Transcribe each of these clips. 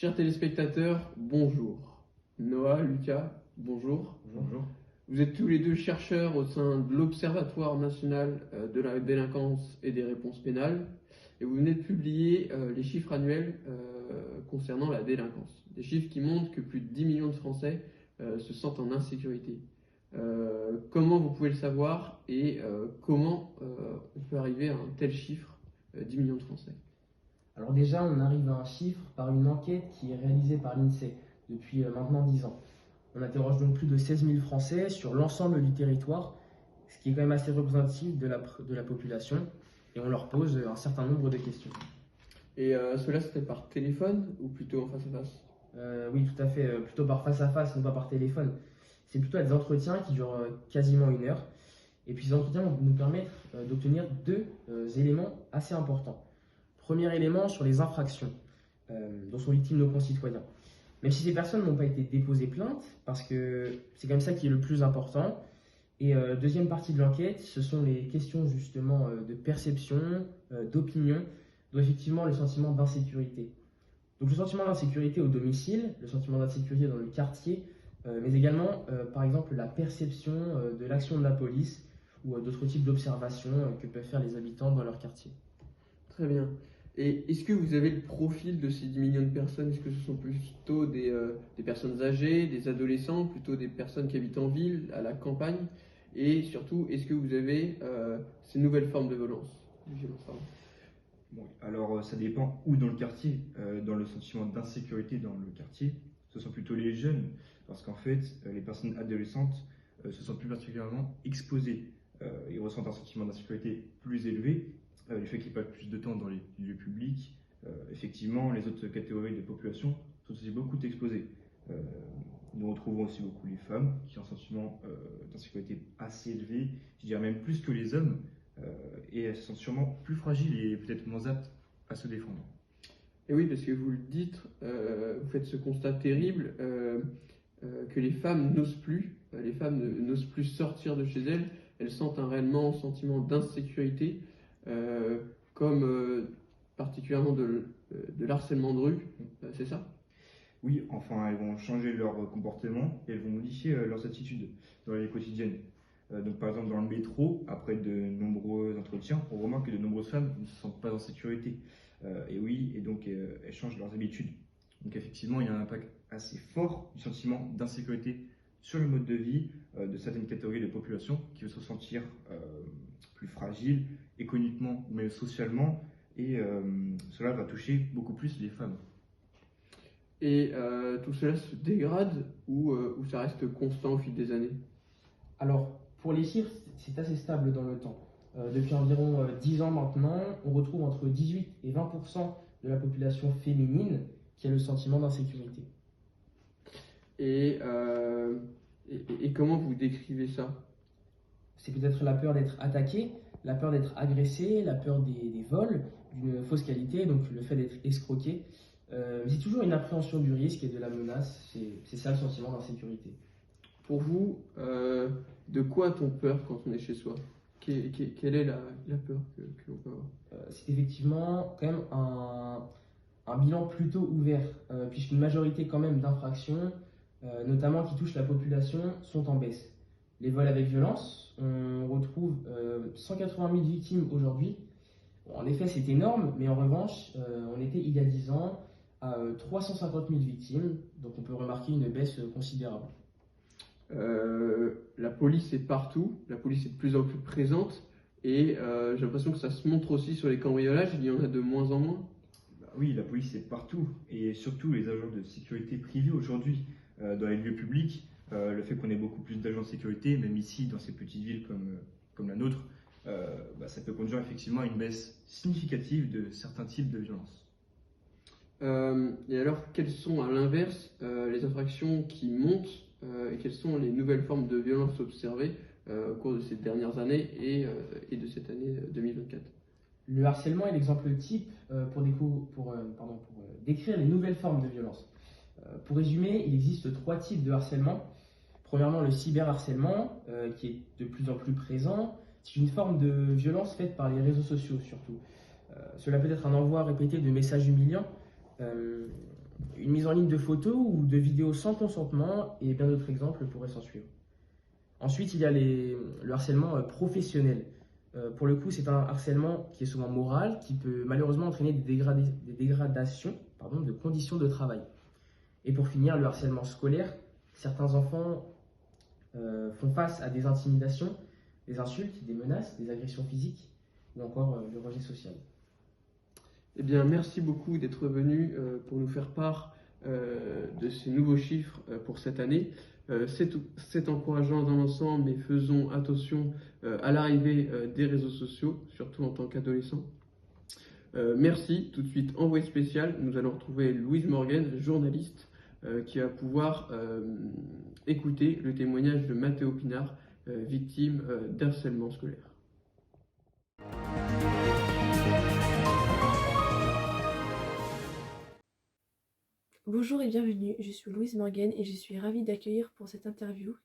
Chers téléspectateurs, bonjour. Noah, Lucas, bonjour. Bonjour. Vous êtes tous les deux chercheurs au sein de l'Observatoire national de la délinquance et des réponses pénales et vous venez de publier les chiffres annuels concernant la délinquance. Des chiffres qui montrent que plus de 10 millions de Français se sentent en insécurité. Comment vous pouvez le savoir et comment on peut arriver à un tel chiffre, 10 millions de Français? Alors déjà, on arrive à un chiffre par une enquête qui est réalisée par l'INSEE depuis maintenant 10 ans. On interroge donc plus de 16 000 Français sur l'ensemble du territoire, ce qui est quand même assez représentatif de la population, et on leur pose un certain nombre de questions. Et cela se fait par téléphone ou plutôt en face à face? Oui, tout à fait, plutôt par face à face, non pas par téléphone. C'est plutôt des entretiens qui durent quasiment 1 heure. Et puis ces entretiens vont nous permettre d'obtenir deux éléments assez importants. Premier élément sur les infractions dont sont victimes nos concitoyens. Même si ces personnes n'ont pas été déposées plainte, parce que c'est quand même ça qui est le plus important. Et deuxième partie de l'enquête, ce sont les questions justement de perception, d'opinion, dont effectivement le sentiment d'insécurité. Donc le sentiment d'insécurité au domicile, le sentiment d'insécurité dans le quartier, mais également par exemple la perception de l'action de la police ou d'autres types d'observations que peuvent faire les habitants dans leur quartier. Très bien. Et est-ce que vous avez le profil de ces 10 millions de personnes? Est-ce que ce sont plutôt des personnes âgées, des adolescents, plutôt des personnes qui habitent en ville, à la campagne? Et surtout, est-ce que vous avez ces nouvelles formes de violence? Bon, alors ça dépend où dans le quartier. Dans le sentiment d'insécurité dans le quartier, ce sont plutôt les jeunes, parce qu'en fait, les personnes adolescentes se sentent plus particulièrement exposées. Ils ressentent un sentiment d'insécurité plus élevé, du fait qu'ils passent plus de temps dans les lieux publics. Effectivement, les autres catégories de population sont aussi beaucoup exposées. Nous retrouvons aussi beaucoup les femmes qui ont un sentiment d'insécurité assez élevé, je dirais même plus que les hommes, et elles se sentent sûrement plus fragiles et peut-être moins aptes à se défendre. Et oui, parce que vous le dites, vous faites ce constat terrible que les femmes n'osent plus, n'osent plus sortir de chez elles, elles sentent un réellement sentiment d'insécurité, comme particulièrement de l'harcèlement de rue, c'est ça? Oui, enfin, elles vont changer leur comportement et elles vont modifier leurs attitudes dans la vie quotidienne. Donc, par exemple, dans le métro, après de nombreux entretiens, on remarque que de nombreuses femmes ne se sentent pas en sécurité. Et oui, et donc elles changent leurs habitudes. Donc, effectivement, il y a un impact assez fort du sentiment d'insécurité sur le mode de vie de certaines catégories de population qui vont se sentir plus fragiles économiquement, mais socialement, et cela va toucher beaucoup plus les femmes. Et tout cela se dégrade ou ça reste constant au fil des années? Alors, pour les chiffres, c'est assez stable dans le temps. Depuis environ 10 ans maintenant, on retrouve entre 18 et 20% de la population féminine qui a le sentiment d'insécurité. Et comment vous décrivez ça? C'est peut-être la peur d'être attaqué, la peur d'être agressé, la peur des vols, d'une fausse qualité, donc le fait d'être escroqué. Mais c'est toujours une appréhension du risque et de la menace, c'est ça le sentiment d'insécurité. Pour vous, de quoi a-t-on peur quand on est chez soi? Quelle est la peur que l'on peut avoir? C'est effectivement quand même un bilan plutôt ouvert, puisqu'une majorité quand même d'infractions, notamment qui touchent la population, sont en baisse. Les vols avec violence, on retrouve 180 000 victimes aujourd'hui. Bon, en effet, c'est énorme, mais en revanche, on était il y a 10 ans à 350 000 victimes, donc on peut remarquer une baisse considérable. La police est partout, la police est de plus en plus présente et j'ai l'impression que ça se montre aussi sur les cambriolages, il y en a de moins en moins. Oui, la police est partout et surtout les agents de sécurité privés aujourd'hui dans les lieux publics. Le fait qu'on ait beaucoup plus d'agents de sécurité, même ici dans ces petites villes comme la nôtre, ça peut conduire effectivement à une baisse significative de certains types de violences. Et alors, quelles sont à l'inverse les infractions qui montent et quelles sont les nouvelles formes de violence observées au cours de ces dernières années et de cette année 2024? Le harcèlement est l'exemple type pour décrire les nouvelles formes de violence. Pour résumer, il existe 3 types de harcèlement. Premièrement, le cyberharcèlement, qui est de plus en plus présent. C'est une forme de violence faite par les réseaux sociaux surtout. Cela peut être un envoi répété de messages humiliants. une mise en ligne de photos ou de vidéos sans consentement, et bien d'autres exemples pourraient s'en suivre. Ensuite, il y a le harcèlement professionnel. Pour le coup, c'est un harcèlement qui est souvent moral, qui peut malheureusement entraîner des dégradations de conditions de travail. Et pour finir, le harcèlement scolaire. Certains enfants font face à des intimidations, des insultes, des menaces, des agressions physiques ou encore le rejet social. Eh bien, merci beaucoup d'être venu pour nous faire part de ces nouveaux chiffres pour cette année. C'est encourageant dans l'ensemble, mais faisons attention à l'arrivée des réseaux sociaux, surtout en tant qu'adolescent. Merci. Tout de suite, envoyé spécial, nous allons retrouver Louise Morgan, journaliste, qui va pouvoir écouter le témoignage de Mathéo Pinard, victime d'harcèlement scolaire. Bonjour et bienvenue, je suis Louise Morgan et je suis ravie d'accueillir pour cette interview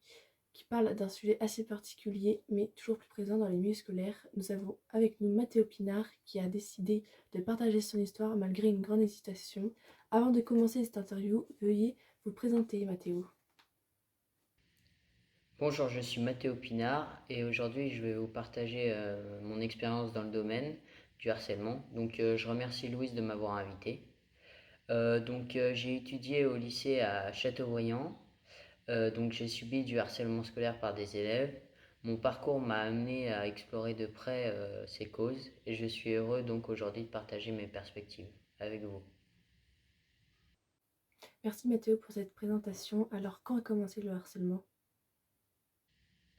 qui parle d'un sujet assez particulier mais toujours plus présent dans les milieux scolaires. Nous avons avec nous Mathéo Pinard qui a décidé de partager son histoire malgré une grande hésitation. Avant de commencer cette interview, veuillez vous présenter Mathéo. Bonjour, je suis Mathéo Pinard et aujourd'hui je vais vous partager mon expérience dans le domaine du harcèlement. Donc je remercie Louise de m'avoir invité. J'ai étudié au lycée à Châteaubriand. Donc j'ai subi du harcèlement scolaire par des élèves. Mon parcours m'a amené à explorer de près ces causes et je suis heureux donc aujourd'hui de partager mes perspectives avec vous. Merci Mathéo pour cette présentation. Alors quand a commencé le harcèlement ?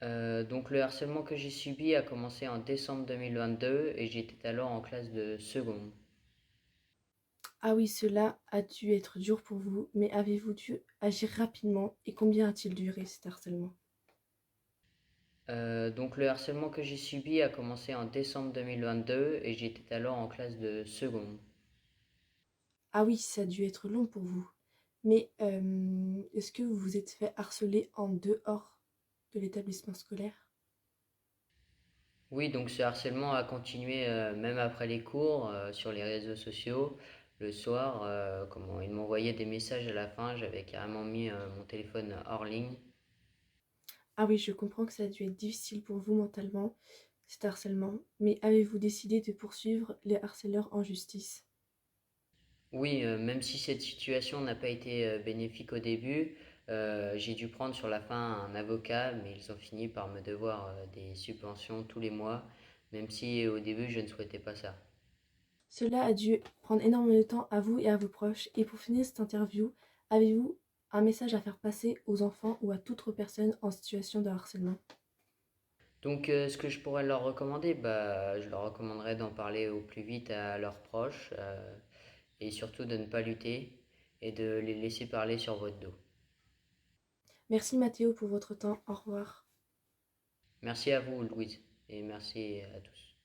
Donc le harcèlement que j'ai subi a commencé en décembre 2022 et j'étais alors en classe de seconde. Ah oui, cela a dû être dur pour vous, mais avez-vous dû agir rapidement et combien a-t-il duré cet harcèlement ? Donc le harcèlement que j'ai subi a commencé en décembre 2022 et j'étais alors en classe de seconde. Ah oui, ça a dû être long pour vous. Mais est-ce que vous vous êtes fait harceler en dehors de l'établissement scolaire ? Oui, donc ce harcèlement a continué même après les cours, sur les réseaux sociaux. Le soir, comment ils m'envoyaient des messages à la fin, j'avais carrément mis mon téléphone hors ligne. Ah oui, je comprends que ça a dû être difficile pour vous mentalement, cet harcèlement. Mais avez-vous décidé de poursuivre les harceleurs en justice ? Oui, même si cette situation n'a pas été bénéfique au début, j'ai dû prendre sur la fin un avocat, mais ils ont fini par me devoir des subventions tous les mois, même si au début je ne souhaitais pas ça. Cela a dû prendre énormément de temps à vous et à vos proches. Et pour finir cette interview, avez-vous un message à faire passer aux enfants ou à toute autre personne en situation de harcèlement ? Donc ce que je pourrais leur recommander, je leur recommanderais d'en parler au plus vite à leurs proches et surtout de ne pas lutter et de les laisser parler sur votre dos. Merci Mathéo pour votre temps. Au revoir. Merci à vous Louise et merci à tous.